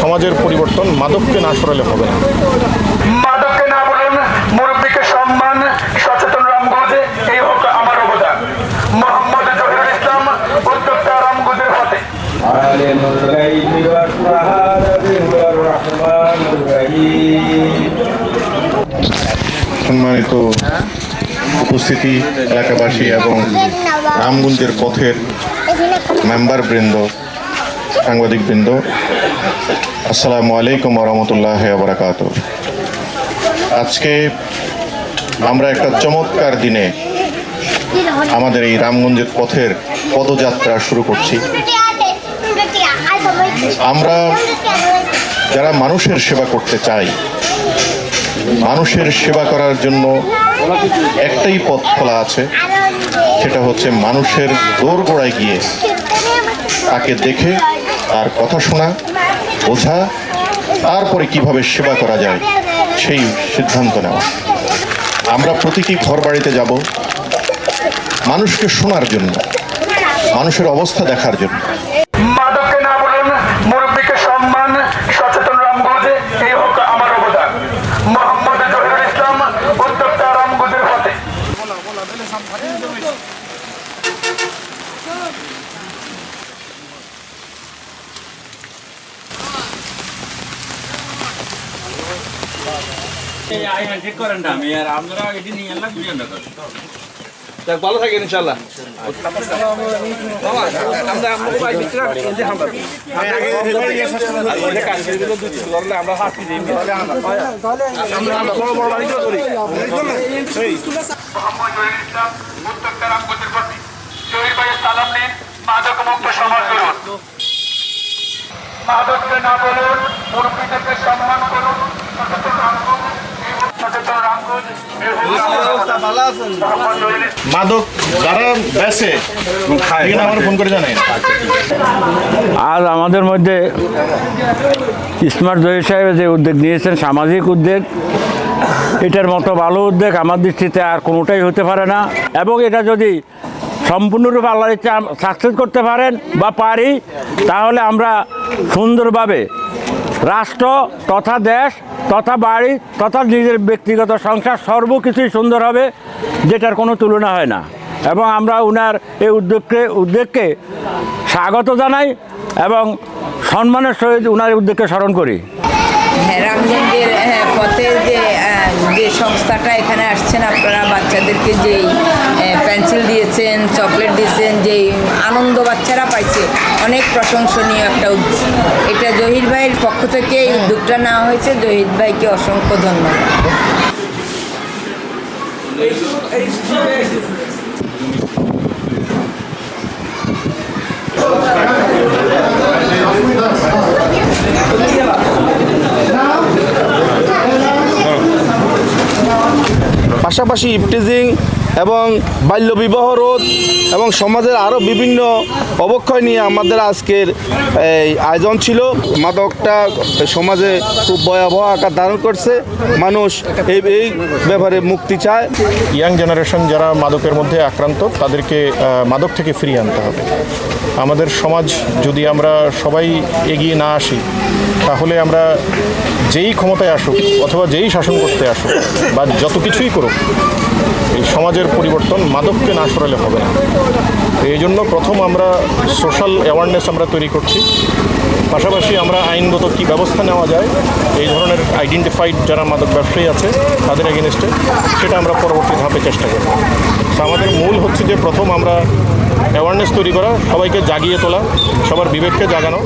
সমাজের পরিবর্তন মাদককে না সরালে হবে না। মাদককে না বলুন, মুরব্বীকে সম্মান, সচেতন রামগঞ্জে এই হোক আমার অবদান। মোহাম্মদ জহিরুল ইসলাম, উদ্যোক্তা রামগঞ্জের পথে। সম্মানিত উপস্থিতি, এলাকাবাসী এবং রামগঞ্জের পথের মেম্বারবৃন্দ, সাংবাদিকবৃন্দ, আসসালামু আলাইকুম রহমতুল্লাহ বারাকাত। আজকে আমরা একটা চমৎকার দিনে আমাদের এই রামগঞ্জের পথের পদযাত্রা শুরু করছি। আমরা যারা মানুষের সেবা করতে চাই, মানুষের সেবা করার জন্য একটাই পথ খোলা আছে, সেটা হচ্ছে মানুষের দোরগোড়ায় গিয়ে তাকে দেখে তার কথা শোনা, বোঝা, তারপরে কিভাবে সেবা করা যায় সেই সিদ্ধান্ত নেওয়া। আমরা প্রতিটি ঘর বাড়িতে যাব মানুষকে শোনার জন্য, মানুষের অবস্থা দেখার জন্য। মাদককে না বলুন, মুরব্বীকে সম্মান, সচেতন রামগঞ্জে এই হোক আমার অবদান। মোহাম্মদ জহিরুল ইসলাম, উদ্যোক্তা রামগঞ্জের পথে। ভালো থাকেন ইনশাল্লাহ। মাদক মুক্ত সমাজ করুন। মাদককে না বলুন, মুরব্বীদেরকে সম্মান করুন, সচেতন রামগঞ্জ। মাদক যারা বেছে আমার ফোন করে জানেন। আজ আমাদের মধ্যে স্মার্ট জহির সাহেব যে উদ্যোগ নিয়েছেন, সামাজিক উদ্যোগ, এটার মতো ভালো উদ্যোগ আমার দৃষ্টিতে আর কোনোটাই হতে পারে না। এবং এটা যদি সম্পূর্ণরূপে আল্লাহর ইচ্ছা সাকসেস করতে পারেন বা পারি, তাহলে আমরা সুন্দরভাবে রাষ্ট্র তথা দেশ তথা বাড়ি তথা নিজের ব্যক্তিগত সংসার সর্বকিছুই সুন্দর হবে, যেটার কোনো তুলনা হয় না। এবং আমরা ওনার এই উদ্যোগকে স্বাগত জানাই এবং সম্মানের সহিত ওনার উদ্যোগকে স্মরণ করি। রামগঞ্জের পথে যে সংস্থাটা এখানে আসছেন, আপনারা বাচ্চাদেরকে যেই পেন্সিল দিয়েছেন, চকলেট দিয়েছেন, যেই আনন্দ বাচ্চারা পাইছে, অনেক প্রশংসনীয় একটা উদ্যোগ। এটা জহির ভাইয়ের পক্ষ থেকে এই উদ্যোগটা নেওয়া হয়েছে। জহির ভাইকে অসংখ্য ধন্যবাদ। পাশাপাশি ইফটিজিং এবং বাল্যবিবাহ রোধ এবং সমাজের আরও বিভিন্ন অবক্ষয় নিয়ে আমাদের আজকের এই আয়োজন ছিল। মাদকটা সমাজে খুব ভয়াবহ আকার ধারণ করছে, মানুষ এই ব্যাপারে মুক্তি চায়। ইয়াং জেনারেশন যারা মাদকের মধ্যে আক্রান্ত, তাদেরকে মাদক থেকে ফিরিয়ে আনতে হবে। আমাদের সমাজ যদি আমরা সবাই এগিয়ে না আসি, তাহলে আমরা যেই ক্ষমতায় আসুক অথবা যেই শাসন করতে আসুক বা যত কিছুই করুক, এই সমাজের পরিবর্তন মাদককে না সরালে হবে না। এই জন্য প্রথম আমরা সোশ্যাল অ্যাওয়ারনেস আমরা তৈরি করছি, পাশাপাশি আমরা আইনগত কী ব্যবস্থা নেওয়া যায় এই ধরনের আইডেন্টিফাইড যারা মাদক ব্যবসায়ী আছে তাদের এগেনস্টে, সেটা আমরা পরবর্তী ধাপে চেষ্টা করব। তো আমাদের মূল হচ্ছে যে প্রথম আমরা অ্যাওয়ারনেস তৈরি করা, সবাইকে জাগিয়ে তোলা, সবার বিবেককে জাগানো।